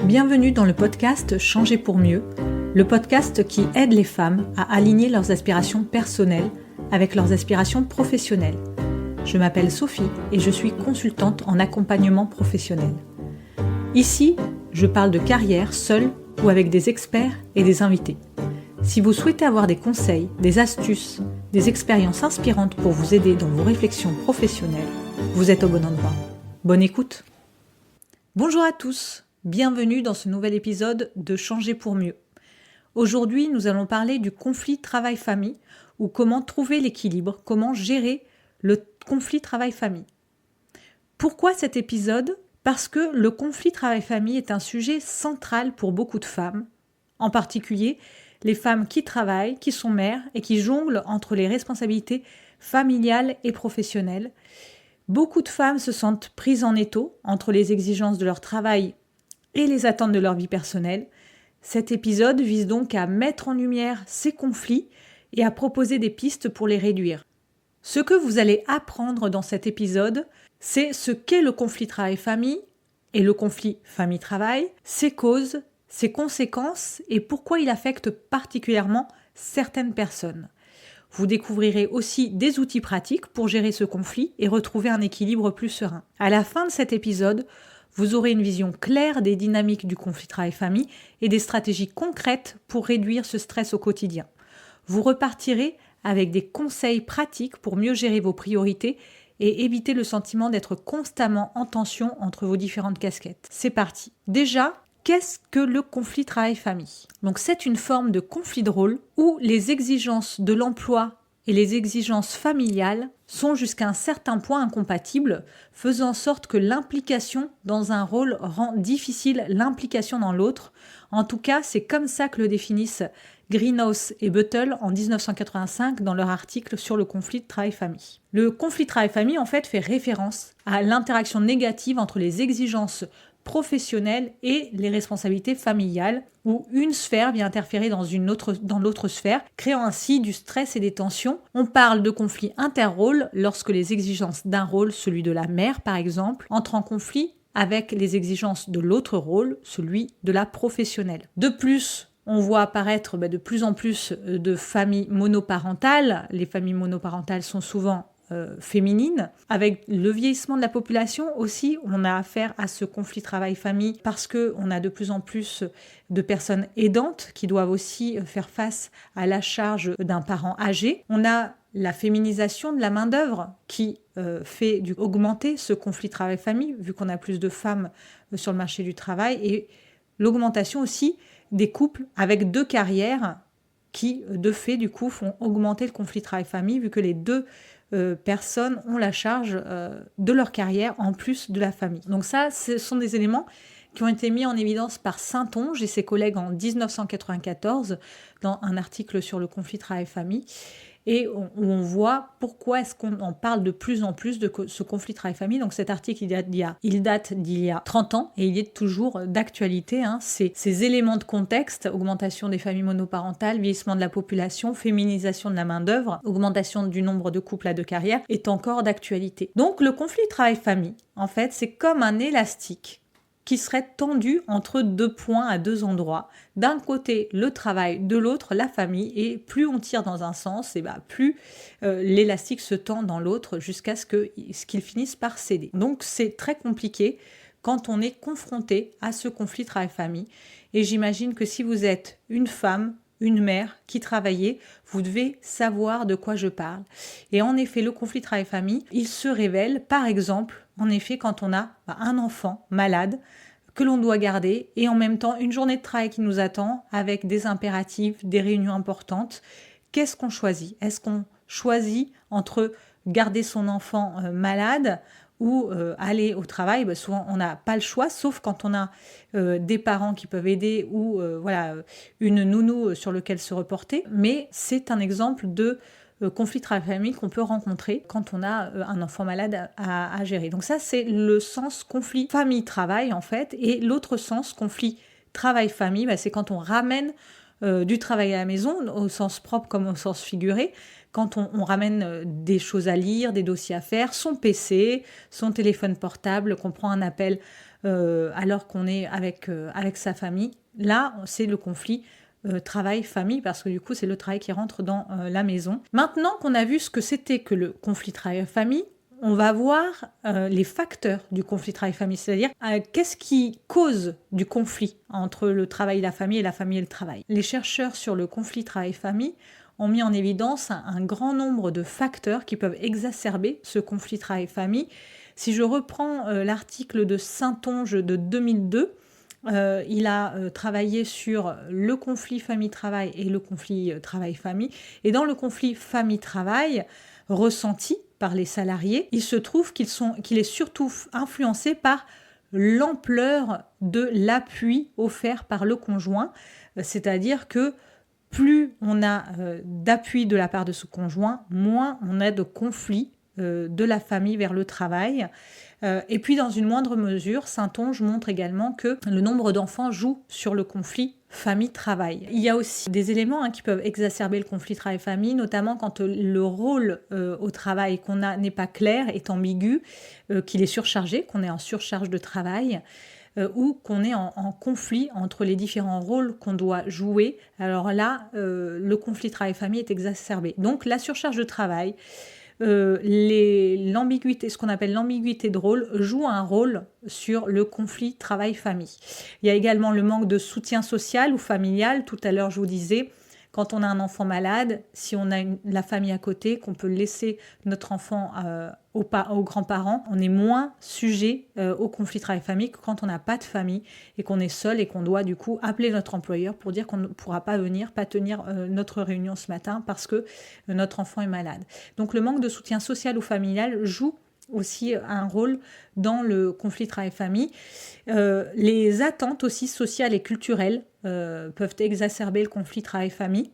Bienvenue dans le podcast Changer pour mieux, le podcast qui aide les femmes à aligner leurs aspirations personnelles avec leurs aspirations professionnelles. Je m'appelle Sophie et je suis consultante en accompagnement professionnel. Ici, je parle de carrière seule ou avec des experts et des invités. Si vous souhaitez avoir des conseils, des astuces, des expériences inspirantes pour vous aider dans vos réflexions professionnelles, vous êtes au bon endroit. Bonne écoute. Bonjour à tous, bienvenue dans ce nouvel épisode de Changer pour mieux. Aujourd'hui, nous allons parler du conflit travail-famille ou comment trouver l'équilibre, comment gérer le conflit travail-famille. Pourquoi cet épisode ? Parce que le conflit travail-famille est un sujet central pour beaucoup de femmes, en particulier les femmes qui travaillent, qui sont mères et qui jonglent entre les responsabilités familiales et professionnelles. Beaucoup de femmes se sentent prises en étau entre les exigences de leur travail et les attentes de leur vie personnelle. Cet épisode vise donc à mettre en lumière ces conflits et à proposer des pistes pour les réduire. Ce que vous allez apprendre dans cet épisode, c'est ce qu'est le conflit travail-famille et le conflit famille-travail, ses causes, ses conséquences et pourquoi il affecte particulièrement certaines personnes. Vous découvrirez aussi des outils pratiques pour gérer ce conflit et retrouver un équilibre plus serein. À la fin de cet épisode, vous aurez une vision claire des dynamiques du conflit travail-famille et des stratégies concrètes pour réduire ce stress au quotidien. Vous repartirez avec des conseils pratiques pour mieux gérer vos priorités et éviter le sentiment d'être constamment en tension entre vos différentes casquettes. C'est parti. Déjà, qu'est-ce que le conflit travail-famille ? Donc c'est une forme de conflit de rôle où les exigences de l'emploi et les exigences familiales sont jusqu'à un certain point incompatibles, faisant en sorte que l'implication dans un rôle rend difficile l'implication dans l'autre. En tout cas, c'est comme ça que le définissent Greenhouse et Buttle en 1985 dans leur article sur le conflit de travail-famille. Le conflit travail-famille en fait référence à l'interaction négative entre les exigences professionnelles et les responsabilités familiales, où une sphère vient interférer dans l'autre sphère, créant ainsi du stress et des tensions. On parle de conflit interrôle lorsque les exigences d'un rôle, celui de la mère par exemple, entrent en conflit avec les exigences de l'autre rôle, celui de la professionnelle. De plus, on voit apparaître de plus en plus de familles monoparentales. Les familles monoparentales sont souvent féminines. Avec le vieillissement de la population aussi, on a affaire à ce conflit travail-famille parce qu'on a de plus en plus de personnes aidantes qui doivent aussi faire face à la charge d'un parent âgé. On a la féminisation de la main-d'œuvre qui fait augmenter ce conflit travail-famille, vu qu'on a plus de femmes sur le marché du travail, et l'augmentation aussi des couples avec deux carrières qui, de fait, du coup, font augmenter le conflit travail-famille, vu que les deux personnes ont la charge de leur carrière en plus de la famille. Donc ça, ce sont des éléments qui ont été mis en évidence par Saintonge et ses collègues en 1994 dans un article sur le conflit travail-famille. Et où on voit pourquoi est-ce qu'on en parle de plus en plus de ce conflit travail-famille. Donc cet article, il date d'il y a 30 ans et il est toujours d'actualité. Ces éléments de contexte, augmentation des familles monoparentales, vieillissement de la population, féminisation de la main-d'œuvre, augmentation du nombre de couples à deux carrières, est encore d'actualité. Donc le conflit travail-famille, en fait, c'est comme un élastique qui serait tendu entre deux points à deux endroits. D'un côté, le travail, de l'autre, la famille, et plus on tire dans un sens, et plus l'élastique se tend dans l'autre jusqu'à ce qu'il finisse par céder. Donc c'est très compliqué quand on est confronté à ce conflit travail-famille. Et j'imagine que si vous êtes une femme, une mère qui travaillait, vous devez savoir de quoi je parle. Et en effet, le conflit travail-famille, il se révèle, par exemple, en effet, quand on a un enfant malade que l'on doit garder et en même temps une journée de travail qui nous attend avec des impératifs, des réunions importantes. Qu'est-ce qu'on choisit ? Est-ce qu'on choisit entre garder son enfant malade ou aller au travail ? Souvent, on n'a pas le choix, sauf quand on a des parents qui peuvent aider ou une nounou sur lequel se reporter. Mais c'est un exemple de conflit travail-famille qu'on peut rencontrer quand on a un enfant malade à gérer. Donc ça, c'est le sens conflit famille-travail, en fait. Et l'autre sens, conflit travail-famille, c'est quand on ramène du travail à la maison, au sens propre comme au sens figuré, quand on ramène des choses à lire, des dossiers à faire, son PC, son téléphone portable, qu'on prend un appel alors qu'on est avec sa famille. Là, c'est le conflit travail-famille, parce que du coup, c'est le travail qui rentre dans la maison. Maintenant qu'on a vu ce que c'était que le conflit travail-famille, on va voir les facteurs du conflit travail-famille, c'est-à-dire qu'est-ce qui cause du conflit entre le travail et la famille et le travail. Les chercheurs sur le conflit travail-famille ont mis en évidence un grand nombre de facteurs qui peuvent exacerber ce conflit travail-famille. Si je reprends l'article de Saintonge de 2002, il a travaillé sur le conflit famille-travail et le conflit travail-famille. Et dans le conflit famille-travail ressenti par les salariés, il se trouve qu'il est surtout influencé par l'ampleur de l'appui offert par le conjoint, c'est-à-dire que plus on a d'appui de la part de ce conjoint, moins on a de conflits de la famille vers le travail. Et puis dans une moindre mesure, Saintonge montre également que le nombre d'enfants joue sur le conflit famille-travail. Il y a aussi des éléments qui peuvent exacerber le conflit travail-famille, notamment quand le rôle au travail qu'on a n'est pas clair, est ambigu, qu'il est surchargé, qu'on est en surcharge de travail, ou qu'on est en conflit entre les différents rôles qu'on doit jouer. Alors là, le conflit travail-famille est exacerbé. Donc la surcharge de travail, l'ambiguïté, ce qu'on appelle l'ambiguïté de rôle, joue un rôle sur le conflit travail-famille. Il y a également le manque de soutien social ou familial. Tout à l'heure, je vous disais, quand on a un enfant malade, si on a la famille à côté, qu'on peut laisser notre enfant aux grands-parents, on est moins sujet au conflit travail-famille que quand on n'a pas de famille et qu'on est seul et qu'on doit du coup appeler notre employeur pour dire qu'on ne pourra pas venir, pas tenir notre réunion ce matin parce que notre enfant est malade. Donc le manque de soutien social ou familial joue aussi un rôle dans le conflit travail-famille. Les attentes aussi sociales et culturelles peuvent exacerber le conflit travail-famille.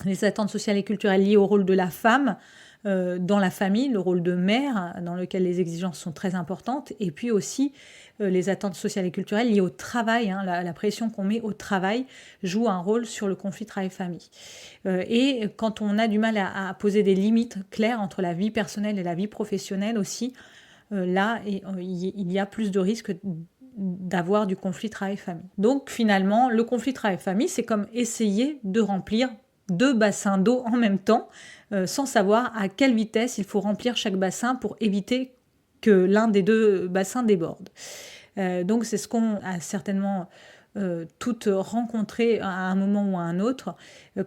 Les attentes sociales et culturelles liées au rôle de la femme dans la famille, le rôle de mère, dans lequel les exigences sont très importantes, et puis aussi les attentes sociales et culturelles liées au travail, la pression qu'on met au travail joue un rôle sur le conflit travail-famille. Et quand on a du mal à poser des limites claires entre la vie personnelle et la vie professionnelle aussi, là, il y a plus de risques d'avoir du conflit travail-famille. Donc finalement, le conflit travail-famille, c'est comme essayer de remplir 2 bassins d'eau en même temps, sans savoir à quelle vitesse il faut remplir chaque bassin pour éviter que l'un des 2 bassins déborde. Donc c'est ce qu'on a certainement toutes rencontrées à un moment ou à un autre,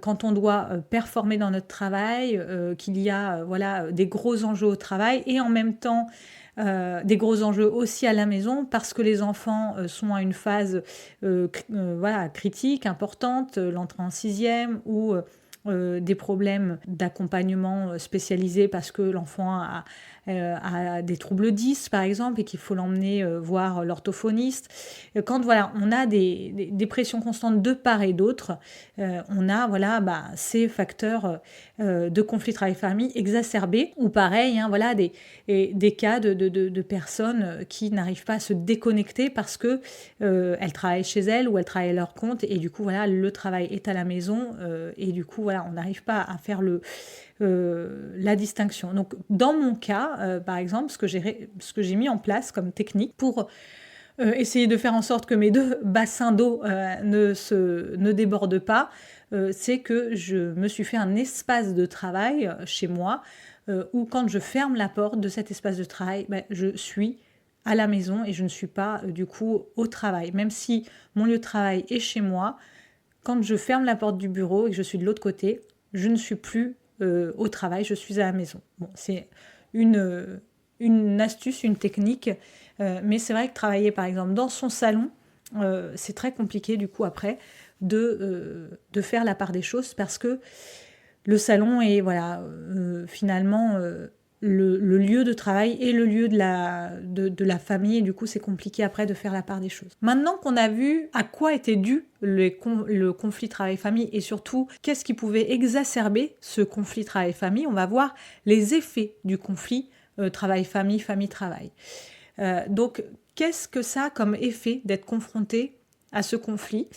quand on doit performer dans notre travail, qu'il y a des gros enjeux au travail et en même temps des gros enjeux aussi à la maison parce que les enfants sont à une phase critique, importante, l'entrée en 6e ou des problèmes d'accompagnement spécialisés parce que l'enfant a des troubles 10 par exemple et qu'il faut l'emmener voir l'orthophoniste. Quand on a des pressions constantes de part et d'autre, on a ces facteurs de conflit travail-famille exacerbés ou pareil, des cas de personnes qui n'arrivent pas à se déconnecter parce que elles travaillent chez elles ou elles travaillent à leur compte et du coup le travail est à la maison et du coup on n'arrive pas à faire la distinction. Donc dans mon cas, par exemple, ce que j'ai mis en place comme technique pour essayer de faire en sorte que mes 2 bassins d'eau ne débordent pas, c'est que je me suis fait un espace de travail chez moi où quand je ferme la porte de cet espace de travail, je suis à la maison et je ne suis pas du coup au travail. Même si mon lieu de travail est chez moi, quand je ferme la porte du bureau et que je suis de l'autre côté, je ne suis plus au travail, je suis à la maison. Bon, c'est une astuce, une technique, mais c'est vrai que travailler par exemple dans son salon, c'est très compliqué du coup après de faire la part des choses parce que le salon est finalement le lieu de travail et le lieu de la famille et du coup c'est compliqué après de faire la part des choses. Maintenant qu'on a vu à quoi était dû le conflit travail-famille et surtout qu'est-ce qui pouvait exacerber ce conflit travail-famille, on va voir les effets du conflit travail-famille, famille-travail. Donc qu'est-ce que ça a comme effet d'être confronté à ce conflit?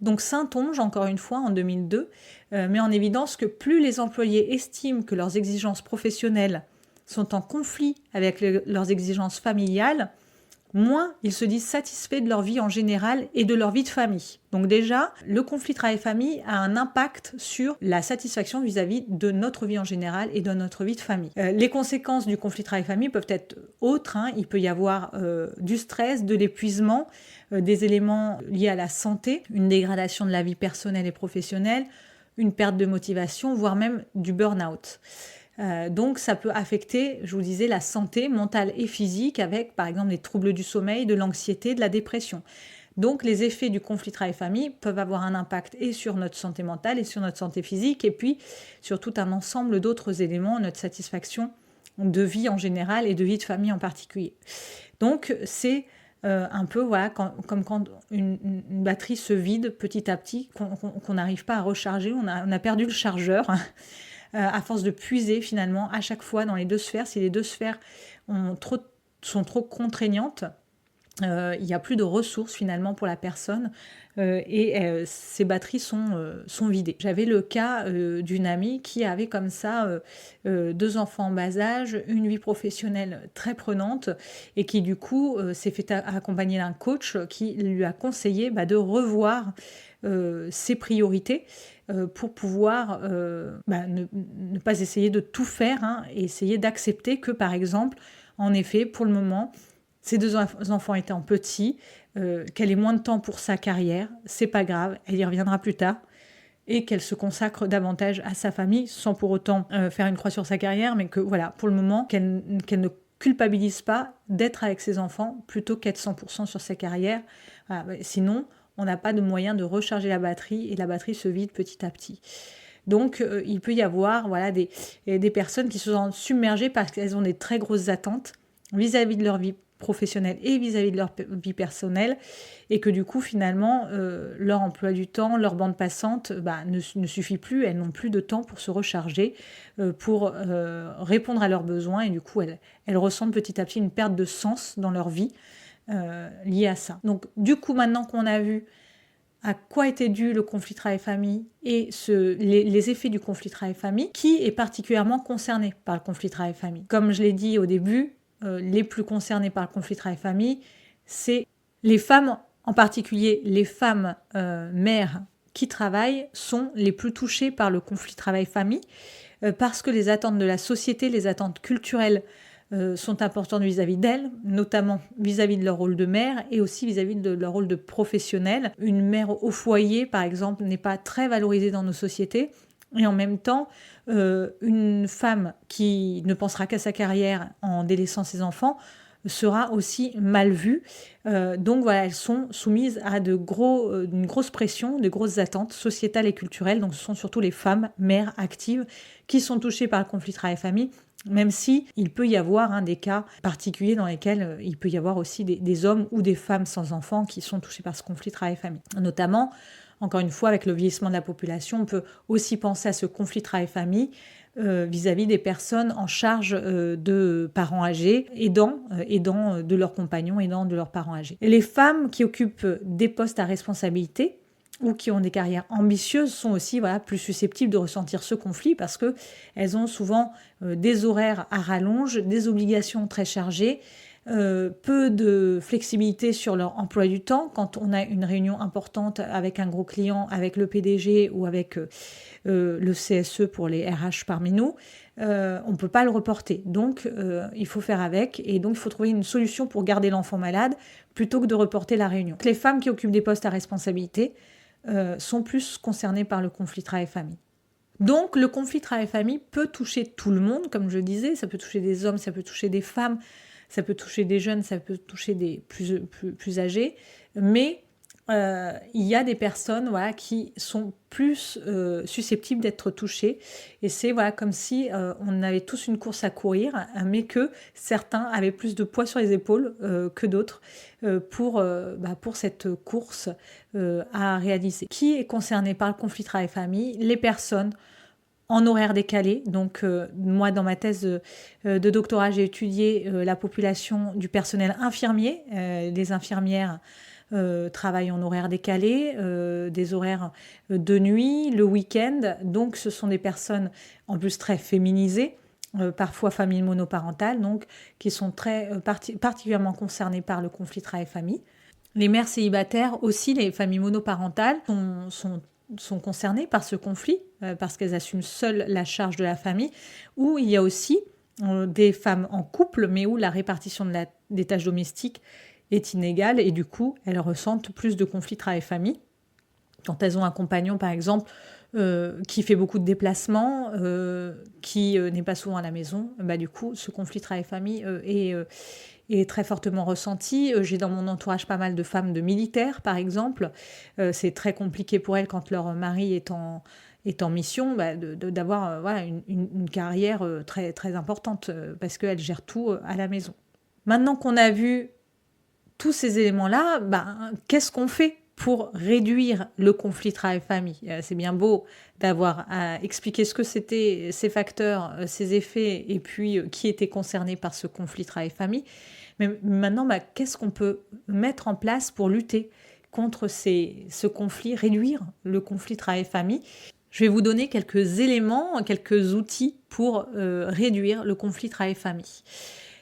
Donc Saintonge, encore une fois, en 2002, met en évidence que plus les employés estiment que leurs exigences professionnelles sont en conflit avec leurs exigences familiales, moins ils se disent satisfaits de leur vie en général et de leur vie de famille. Donc déjà, le conflit travail-famille a un impact sur la satisfaction vis-à-vis de notre vie en général et de notre vie de famille. Les conséquences du conflit travail-famille peuvent être autres. Il peut y avoir du stress, de l'épuisement, des éléments liés à la santé, une dégradation de la vie personnelle et professionnelle, une perte de motivation, voire même du burn-out. Donc ça peut affecter, je vous disais, la santé mentale et physique avec par exemple des troubles du sommeil, de l'anxiété, de la dépression. Donc les effets du conflit travail-famille peuvent avoir un impact et sur notre santé mentale et sur notre santé physique et puis sur tout un ensemble d'autres éléments, notre satisfaction de vie en général et de vie de famille en particulier. Donc c'est un peu comme quand une batterie se vide petit à petit, qu'on n'arrive pas à recharger, on a perdu le chargeur. À force de puiser finalement à chaque fois dans les deux sphères. Si les deux sphères sont trop contraignantes, il n'y a plus de ressources finalement pour la personne et ces batteries sont vidées. J'avais le cas d'une amie qui avait comme ça 2 enfants en bas âge, une vie professionnelle très prenante et qui du coup s'est fait accompagner d'un coach qui lui a conseillé de revoir ses priorités pour pouvoir ne pas essayer de tout faire et essayer d'accepter que par exemple, en effet, pour le moment, ces 2 enfants étant petits, qu'elle ait moins de temps pour sa carrière, c'est pas grave, elle y reviendra plus tard, et qu'elle se consacre davantage à sa famille, sans pour autant faire une croix sur sa carrière, mais que voilà, pour le moment, qu'elle ne culpabilise pas d'être avec ses enfants plutôt qu'être 100% sur sa carrière. Voilà, sinon, on n'a pas de moyen de recharger la batterie et la batterie se vide petit à petit. Donc, il peut y avoir des personnes qui se sentent submergées parce qu'elles ont des très grosses attentes vis-à-vis de leur vie professionnelle et vis-à-vis de leur vie personnelle et que du coup finalement leur emploi du temps, leur bande passante ne suffit plus, elles n'ont plus de temps pour se recharger, pour répondre à leurs besoins et du coup elles ressentent petit à petit une perte de sens dans leur vie liée à ça. Donc du coup maintenant qu'on a vu à quoi était dû le conflit travail-famille et les effets du conflit travail-famille, qui est particulièrement concerné par le conflit travail-famille. Comme je l'ai dit au début, les plus concernés par le conflit travail-famille, c'est les femmes, en particulier les femmes mères qui travaillent, sont les plus touchées par le conflit travail-famille parce que les attentes de la société, les attentes culturelles sont importantes vis-à-vis d'elles, notamment vis-à-vis de leur rôle de mère et aussi vis-à-vis de leur rôle de professionnelle. Une mère au foyer, par exemple, n'est pas très valorisée dans nos sociétés. Et en même temps, une femme qui ne pensera qu'à sa carrière en délaissant ses enfants sera aussi mal vue. Donc voilà, elles sont soumises à une grosse pression, de grosses attentes sociétales et culturelles. Donc ce sont surtout les femmes, mères actives, qui sont touchées par le conflit travail-famille, même si il peut y avoir des cas particuliers dans lesquels il peut y avoir aussi des hommes ou des femmes sans enfants qui sont touchés par ce conflit travail-famille. Notamment, encore une fois, avec le vieillissement de la population, on peut aussi penser à ce conflit travail-famille vis-à-vis des personnes en charge de parents âgés, aidant de leurs compagnons, aidant de leurs parents âgés. Et les femmes qui occupent des postes à responsabilité ou qui ont des carrières ambitieuses sont aussi plus susceptibles de ressentir ce conflit parce qu'elles ont souvent des horaires à rallonge, des obligations très chargées, peu de flexibilité sur leur emploi du temps. Quand on a une réunion importante avec un gros client, avec le PDG ou avec le CSE pour les RH parmi nous, on ne peut pas le reporter. Donc, il faut faire avec et donc il faut trouver une solution pour garder l'enfant malade plutôt que de reporter la réunion. Les femmes qui occupent des postes à responsabilité sont plus concernées par le conflit travail-famille. Donc, le conflit travail-famille peut toucher tout le monde, comme je disais, ça peut toucher des hommes, ça peut toucher des femmes, ça peut toucher des jeunes, ça peut toucher des plus âgés, mais il y a des personnes qui sont plus susceptibles d'être touchées. Et c'est comme si on avait tous une course à courir, mais que certains avaient plus de poids sur les épaules que d'autres pour cette course à réaliser. Qui est concerné par le conflit travail-famille ? Les personnes en horaire décalé. Donc, moi, dans ma thèse de doctorat, j'ai étudié la population du personnel infirmier. Les infirmières travaillent en horaire décalé, des horaires de nuit, le week-end. Donc, ce sont des personnes en plus très féminisées parfois familles monoparentales, donc qui sont particulièrement concernées par le conflit travail-famille. Les mères célibataires aussi, les familles monoparentales sont concernées par ce conflit parce qu'elles assument seules la charge de la famille, ou il y a aussi des femmes en couple, mais où la répartition des tâches domestiques est inégale et du coup, elles ressentent plus de conflits travail-famille. Quand elles ont un compagnon, par exemple, qui fait beaucoup de déplacements, qui n'est pas souvent à la maison, du coup, ce conflit travail-famille est très fortement ressenti. J'ai dans mon entourage pas mal de femmes de militaires, par exemple. C'est très compliqué pour elles quand leur mari est en mission, d'avoir une carrière très, très importante parce qu'elles gèrent tout à la maison. Maintenant qu'on a vu tous ces éléments-là, qu'est-ce qu'on fait pour réduire le conflit travail-famille? C'est bien beau d'avoir expliqué ce que c'était, ces facteurs, ces effets, et puis qui était concerné par ce conflit travail-famille. Mais maintenant, qu'est-ce qu'on peut mettre en place pour lutter contre ce conflit, réduire le conflit travail-famille? Je vais vous donner quelques éléments, quelques outils pour réduire le conflit travail-famille.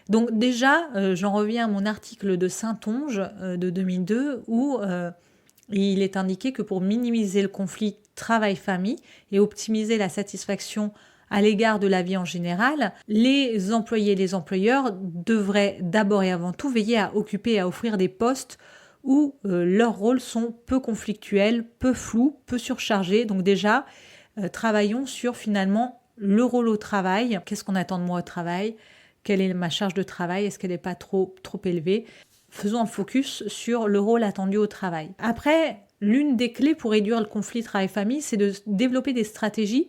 Donc déjà, j'en reviens à mon article de Saintonge de 2002 où il est indiqué que pour minimiser le conflit travail-famille et optimiser la satisfaction à l'égard de la vie en général, les employés et les employeurs devraient d'abord et avant tout veiller à occuper et à offrir des postes où leurs rôles sont peu conflictuels, peu flous, peu surchargés. Donc déjà, travaillons sur finalement le rôle au travail. Qu'est-ce qu'on attend de moi au travail ? Quelle est ma charge de travail? Est-ce qu'elle n'est pas trop élevée? Faisons un focus sur le rôle attendu au travail. Après, l'une des clés pour réduire le conflit travail-famille, c'est de développer des stratégies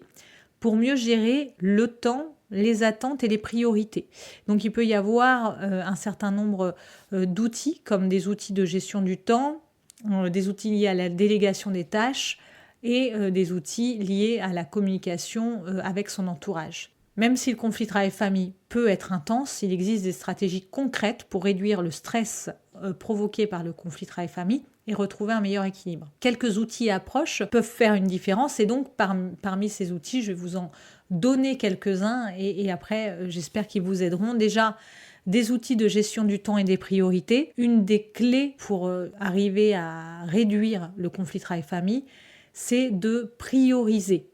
pour mieux gérer le temps, les attentes et les priorités. Donc il peut y avoir un certain nombre d'outils, comme des outils de gestion du temps, des outils liés à la délégation des tâches et des outils liés à la communication avec son entourage. Même si le conflit travail-famille peut être intense, il existe des stratégies concrètes pour réduire le stress provoqué par le conflit travail-famille et retrouver un meilleur équilibre. Quelques outils et approches peuvent faire une différence et donc parmi ces outils, je vais vous en donner quelques-uns et après, j'espère qu'ils vous aideront. Déjà, des outils de gestion du temps et des priorités. Une des clés pour arriver à réduire le conflit travail-famille, c'est de prioriser.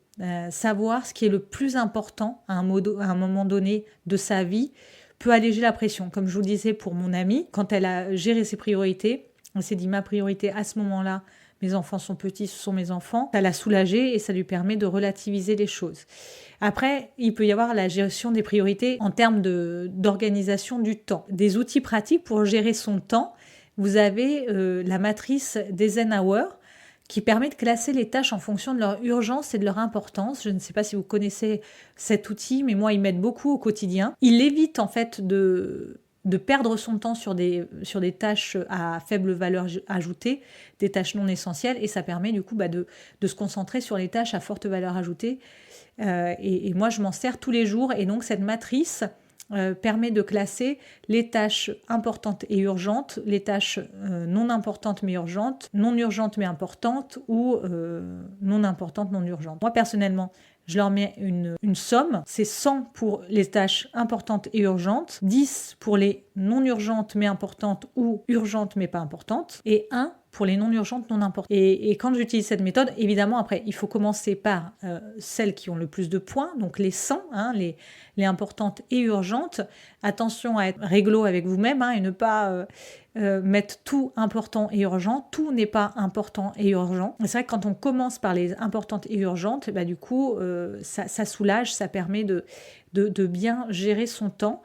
Savoir ce qui est le plus important à un moment donné de sa vie peut alléger la pression. Comme je vous le disais pour mon amie, quand elle a géré ses priorités, elle s'est dit ma priorité à ce moment-là, mes enfants sont petits, ce sont mes enfants. Ça l'a soulagée et ça lui permet de relativiser les choses. Après, il peut y avoir la gestion des priorités en termes d'organisation du temps. Des outils pratiques pour gérer son temps. Vous avez la matrice d'Eisenhower qui permet de classer les tâches en fonction de leur urgence et de leur importance. Je ne sais pas si vous connaissez cet outil, mais moi, il m'aide beaucoup au quotidien. Il évite en fait de perdre son temps sur des tâches à faible valeur ajoutée, des tâches non essentielles, et ça permet du coup de se concentrer sur les tâches à forte valeur ajoutée. Et moi, je m'en sers tous les jours, et donc cette matrice permet de classer les tâches importantes et urgentes, les tâches non importantes mais urgentes, non urgentes mais importantes ou non importantes, non urgentes. Moi, personnellement, je leur mets une somme, c'est 100 pour les tâches importantes et urgentes, 10 pour les non urgentes mais importantes ou urgentes mais pas importantes, et 1 pour les non urgentes non importantes. Et quand j'utilise cette méthode, évidemment, après, il faut commencer par celles qui ont le plus de points, donc les 100, les importantes et urgentes. Attention à être réglo avec vous-même et ne pas mettre tout important et urgent. Tout n'est pas important et urgent. C'est vrai que quand on commence par les importantes et urgentes, du coup, ça soulage, ça permet de bien gérer son temps.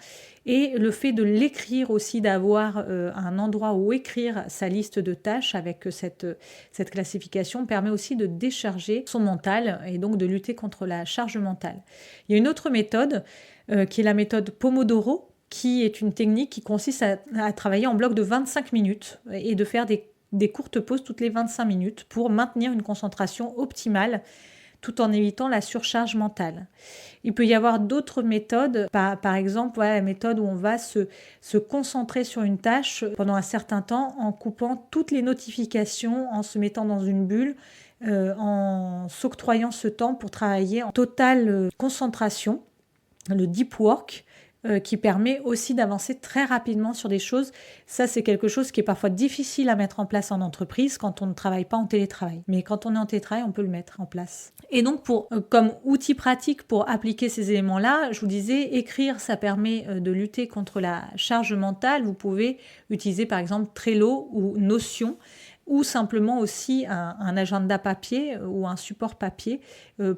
Et le fait de l'écrire aussi, d'avoir un endroit où écrire sa liste de tâches avec cette classification permet aussi de décharger son mental et donc de lutter contre la charge mentale. Il y a une autre méthode qui est la méthode Pomodoro, qui est une technique qui consiste à travailler en bloc de 25 minutes et de faire des courtes pauses toutes les 25 minutes pour maintenir une concentration optimale tout en évitant la surcharge mentale. Il peut y avoir d'autres méthodes, par exemple la méthode où on va se concentrer sur une tâche pendant un certain temps en coupant toutes les notifications, en se mettant dans une bulle, en s'octroyant ce temps pour travailler en totale concentration. le deep work, qui permet aussi d'avancer très rapidement sur des choses. Ça, c'est quelque chose qui est parfois difficile à mettre en place en entreprise quand on ne travaille pas en télétravail. Mais quand on est en télétravail, on peut le mettre en place. Et donc, comme outil pratique pour appliquer ces éléments-là, je vous disais, écrire, ça permet de lutter contre la charge mentale. Vous pouvez utiliser par exemple Trello ou Notion, ou simplement aussi un agenda papier ou un support papier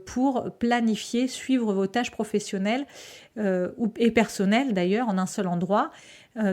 pour planifier, suivre vos tâches professionnelles et personnelles d'ailleurs en un seul endroit,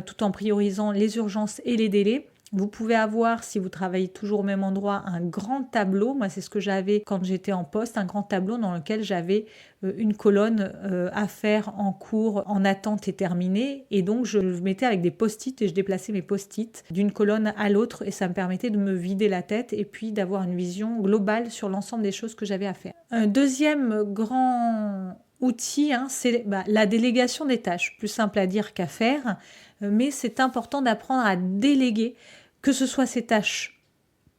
tout en priorisant les urgences et les délais. Vous pouvez avoir, si vous travaillez toujours au même endroit, un grand tableau. Moi, c'est ce que j'avais quand j'étais en poste, un grand tableau dans lequel j'avais une colonne à faire en cours, en attente et terminée. Et donc, je le mettais avec des post-it et je déplaçais mes post-it d'une colonne à l'autre et ça me permettait de me vider la tête et puis d'avoir une vision globale sur l'ensemble des choses que j'avais à faire. Un deuxième grand outil, c'est la délégation des tâches. Plus simple à dire qu'à faire, mais c'est important d'apprendre à déléguer, que ce soit ces tâches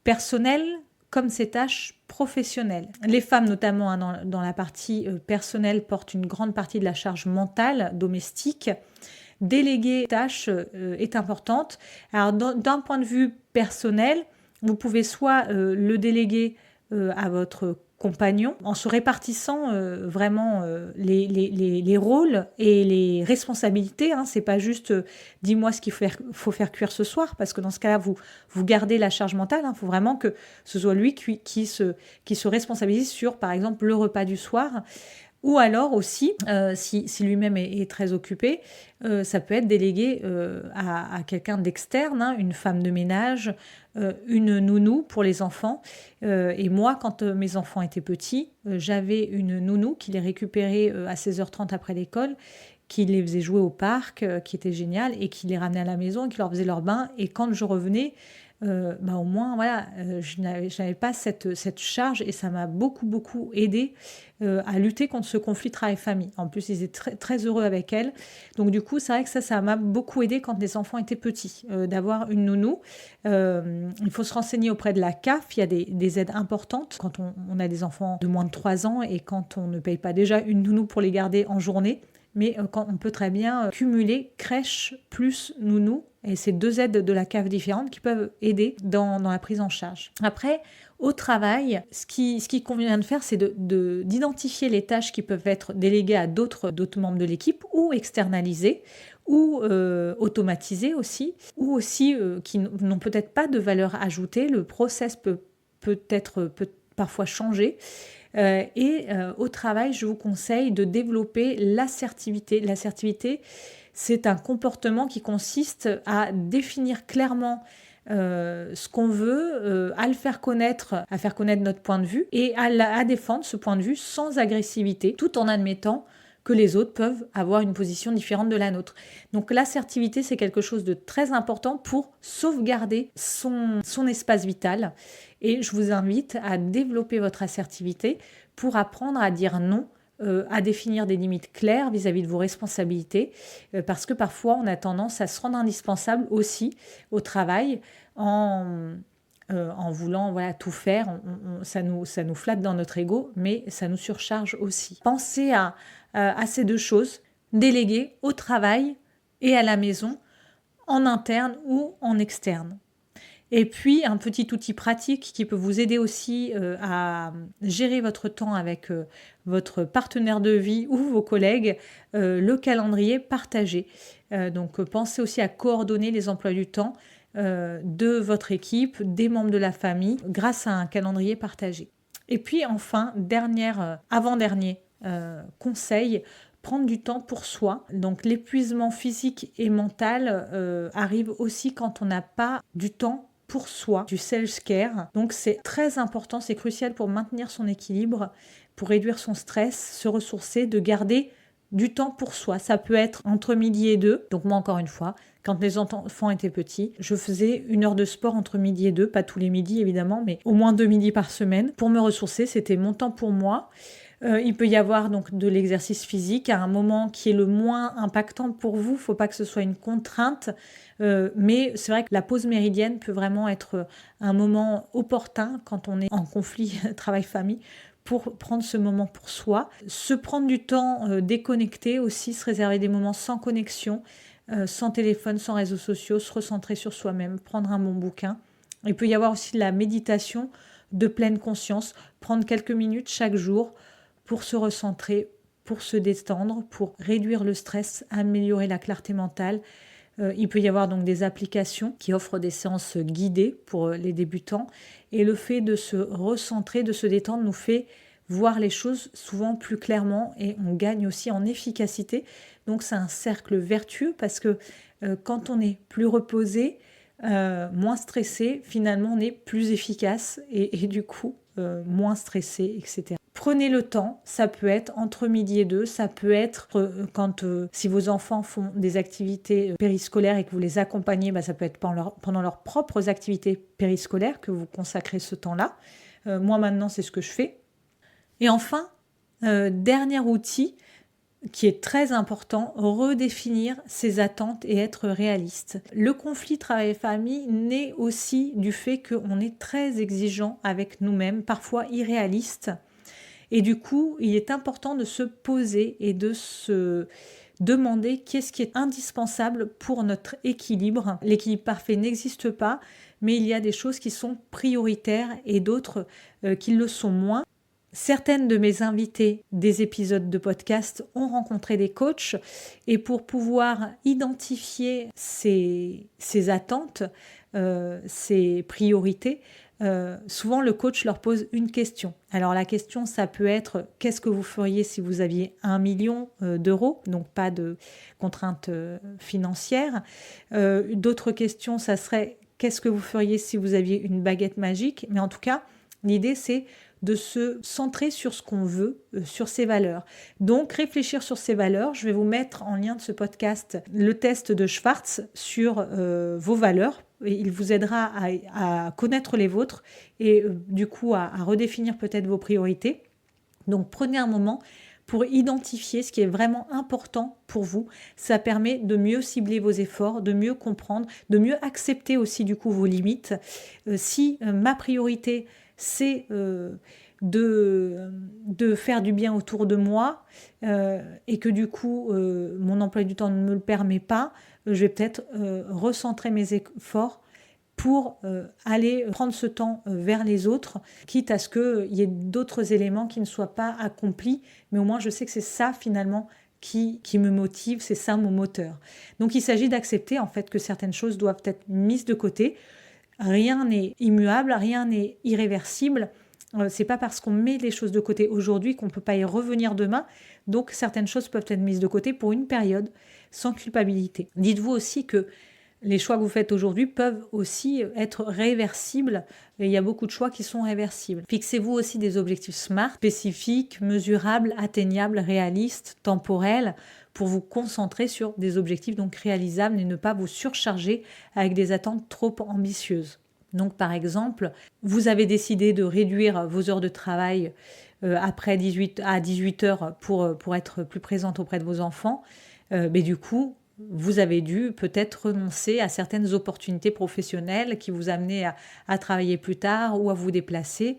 personnelles comme ces tâches professionnelles. Les femmes, notamment dans la partie personnelle, portent une grande partie de la charge mentale, domestique. Déléguer les tâches est importante. Alors, d'un point de vue personnel, vous pouvez soit le déléguer à votre compagnon, en se répartissant vraiment les rôles et les responsabilités. C'est pas juste dis-moi ce qu'il faut faire cuire ce soir, parce que dans ce cas-là, vous gardez la charge mentale. Il faut vraiment que ce soit lui qui se responsabilise sur, par exemple, le repas du soir. Ou alors aussi, si lui-même est très occupé, ça peut être délégué à quelqu'un d'externe, une femme de ménage, une nounou pour les enfants. Et moi, quand mes enfants étaient petits, j'avais une nounou qui les récupérait à 16h30 après l'école, qui les faisait jouer au parc, qui était génial, et qui les ramenait à la maison, et qui leur faisait leur bain. Et quand je revenais, au moins, voilà, je n'avais pas cette charge et ça m'a beaucoup aidé à lutter contre ce conflit travail-famille. En plus, ils étaient très, très heureux avec elle. Donc, du coup, c'est vrai que ça m'a beaucoup aidé quand les enfants étaient petits, d'avoir une nounou. Il faut se renseigner auprès de la CAF. Il y a des aides importantes quand on a des enfants de moins de 3 ans et quand on ne paye pas déjà une nounou pour les garder en journée. Mais quand on peut très bien cumuler crèche plus nounou. Et c'est 2 aides de la CAF différentes qui peuvent aider dans la prise en charge. Après, au travail, ce qui convient de faire, c'est d'identifier les tâches qui peuvent être déléguées à d'autres membres de l'équipe ou externalisées ou automatisées aussi, ou aussi qui n'ont peut-être pas de valeur ajoutée. Le process peut parfois changer. Au travail, je vous conseille de développer l'assertivité. L'assertivité, c'est un comportement qui consiste à définir clairement ce qu'on veut, à faire connaître notre point de vue et à défendre ce point de vue sans agressivité, tout en admettant que les autres peuvent avoir une position différente de la nôtre. Donc l'assertivité, c'est quelque chose de très important pour sauvegarder son espace vital. Et je vous invite à développer votre assertivité pour apprendre à dire non, à définir des limites claires vis-à-vis de vos responsabilités, parce que parfois on a tendance à se rendre indispensable aussi au travail en voulant tout faire. Ça nous flatte dans notre ego, mais ça nous surcharge aussi. Pensez à ces 2 choses, déléguer au travail et à la maison, en interne ou en externe. Et puis, un petit outil pratique qui peut vous aider aussi à gérer votre temps avec votre partenaire de vie ou vos collègues, le calendrier partagé. Donc, pensez aussi à coordonner les emplois du temps de votre équipe, des membres de la famille, grâce à un calendrier partagé. Et puis, enfin, avant-dernier conseil, prendre du temps pour soi. Donc, l'épuisement physique et mental arrive aussi quand on n'a pas du temps pour soi, du self-care. Donc c'est très important, c'est crucial pour maintenir son équilibre, pour réduire son stress, se ressourcer, de garder du temps pour soi. Ça peut être entre midi et 2. Donc moi, encore une fois, quand les enfants étaient petits, je faisais 1 heure de sport entre midi et 2, pas tous les midis évidemment, mais au moins 2 midis par semaine. Pour me ressourcer, c'était mon temps pour moi. Il peut y avoir donc de l'exercice physique à un moment qui est le moins impactant pour vous. Il ne faut pas que ce soit une contrainte. Mais c'est vrai que la pause méridienne peut vraiment être un moment opportun quand on est en conflit travail-famille pour prendre ce moment pour soi, se prendre du temps déconnecté aussi, se réserver des moments sans connexion, sans téléphone, sans réseaux sociaux, se recentrer sur soi-même, prendre un bon bouquin. Il peut y avoir aussi de la méditation de pleine conscience, prendre quelques minutes chaque jour pour se recentrer, pour se détendre, pour réduire le stress, améliorer la clarté mentale. Il peut y avoir donc des applications qui offrent des séances guidées pour les débutants. Et le fait de se recentrer, de se détendre nous fait voir les choses souvent plus clairement et on gagne aussi en efficacité. Donc c'est un cercle vertueux parce que quand on est plus reposé, moins stressé, finalement on est plus efficace et du coup moins stressé, etc. Prenez le temps, ça peut être entre midi et 2, ça peut être si vos enfants font des activités périscolaires et que vous les accompagnez, ça peut être pendant leurs propres activités périscolaires que vous consacrez ce temps-là. Moi maintenant c'est ce que je fais. Et enfin, dernier outil qui est très important, redéfinir ses attentes et être réaliste. Le conflit travail-famille naît aussi du fait qu'on est très exigeant avec nous-mêmes, parfois irréaliste. Et du coup, il est important de se poser et de se demander qu'est-ce qui est indispensable pour notre équilibre. L'équilibre parfait n'existe pas, mais il y a des choses qui sont prioritaires et d'autres qui le sont moins. Certaines de mes invitées des épisodes de podcast ont rencontré des coachs et pour pouvoir identifier ces attentes, ces priorités, souvent le coach leur pose une question. Alors la question, ça peut être qu'est-ce que vous feriez si vous aviez 1 million d'euros, donc pas de contraintes financières. D'autres questions, ça serait qu'est-ce que vous feriez si vous aviez une baguette magique. Mais en tout cas, l'idée c'est de se centrer sur ce qu'on veut, sur ses valeurs. Donc, réfléchir sur ses valeurs. Je vais vous mettre en lien de ce podcast le test de Schwartz sur vos valeurs. Et il vous aidera à connaître les vôtres et du coup à redéfinir peut-être vos priorités. Donc, prenez un moment pour identifier ce qui est vraiment important pour vous. Ça permet de mieux cibler vos efforts, de mieux comprendre, de mieux accepter aussi du coup vos limites. Si ma priorité c'est de faire du bien autour de moi et que du coup mon emploi du temps ne me le permet pas, je vais peut-être recentrer mes efforts pour aller prendre ce temps vers les autres, quitte à ce qu'il y ait d'autres éléments qui ne soient pas accomplis, mais au moins je sais que c'est ça finalement qui me motive, c'est ça mon moteur. Donc il s'agit d'accepter en fait que certaines choses doivent être mises de côté. Rien n'est immuable, rien n'est irréversible. C'est pas parce qu'on met les choses de côté aujourd'hui qu'on peut pas y revenir demain. Donc certaines choses peuvent être mises de côté pour une période sans culpabilité. Dites-vous aussi que les choix que vous faites aujourd'hui peuvent aussi être réversibles. Et il y a beaucoup de choix qui sont réversibles. Fixez-vous aussi des objectifs SMART, spécifiques, mesurables, atteignables, réalistes, temporels, pour vous concentrer sur des objectifs donc réalisables et ne pas vous surcharger avec des attentes trop ambitieuses. Donc par exemple, vous avez décidé de réduire vos heures de travail après 18 heures pour être plus présente auprès de vos enfants, mais du coup, vous avez dû peut-être renoncer à certaines opportunités professionnelles qui vous amenaient à travailler plus tard ou à vous déplacer.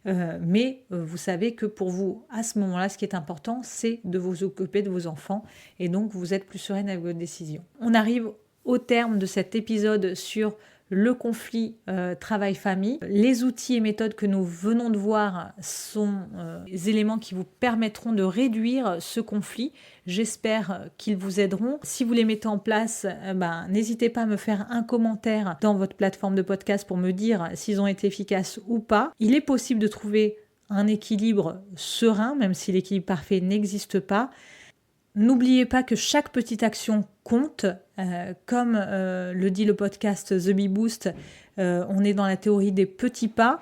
Mais vous savez que pour vous, à ce moment-là, ce qui est important, c'est de vous occuper de vos enfants et donc vous êtes plus sereine avec votre décision. On arrive au terme de cet épisode sur le conflit travail-famille. Les outils et méthodes que nous venons de voir sont des éléments qui vous permettront de réduire ce conflit. J'espère qu'ils vous aideront. Si vous les mettez en place, n'hésitez pas à me faire un commentaire dans votre plateforme de podcast pour me dire s'ils ont été efficaces ou pas. Il est possible de trouver un équilibre serein, même si l'équilibre parfait n'existe pas. N'oubliez pas que chaque petite action compte. Comme le dit le podcast The Bee Boost, on est dans la théorie des petits pas.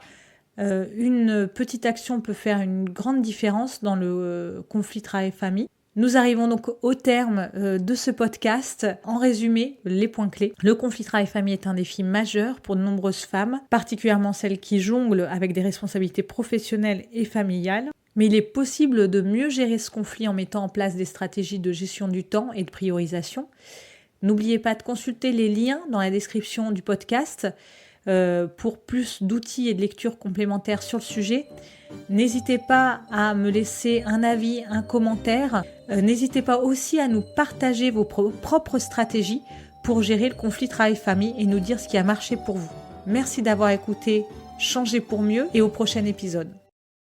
Une petite action peut faire une grande différence dans le conflit travail-famille. Nous arrivons donc au terme de ce podcast. En résumé, les points clés. Le conflit travail-famille est un défi majeur pour de nombreuses femmes, particulièrement celles qui jonglent avec des responsabilités professionnelles et familiales. Mais il est possible de mieux gérer ce conflit en mettant en place des stratégies de gestion du temps et de priorisation. N'oubliez pas de consulter les liens dans la description du podcast. pour plus d'outils et de lectures complémentaires sur le sujet. N'hésitez pas à me laisser un avis, un commentaire. N'hésitez pas aussi à nous partager vos propres stratégies pour gérer le conflit travail-famille et nous dire ce qui a marché pour vous. Merci d'avoir écouté Changer pour mieux et au prochain épisode.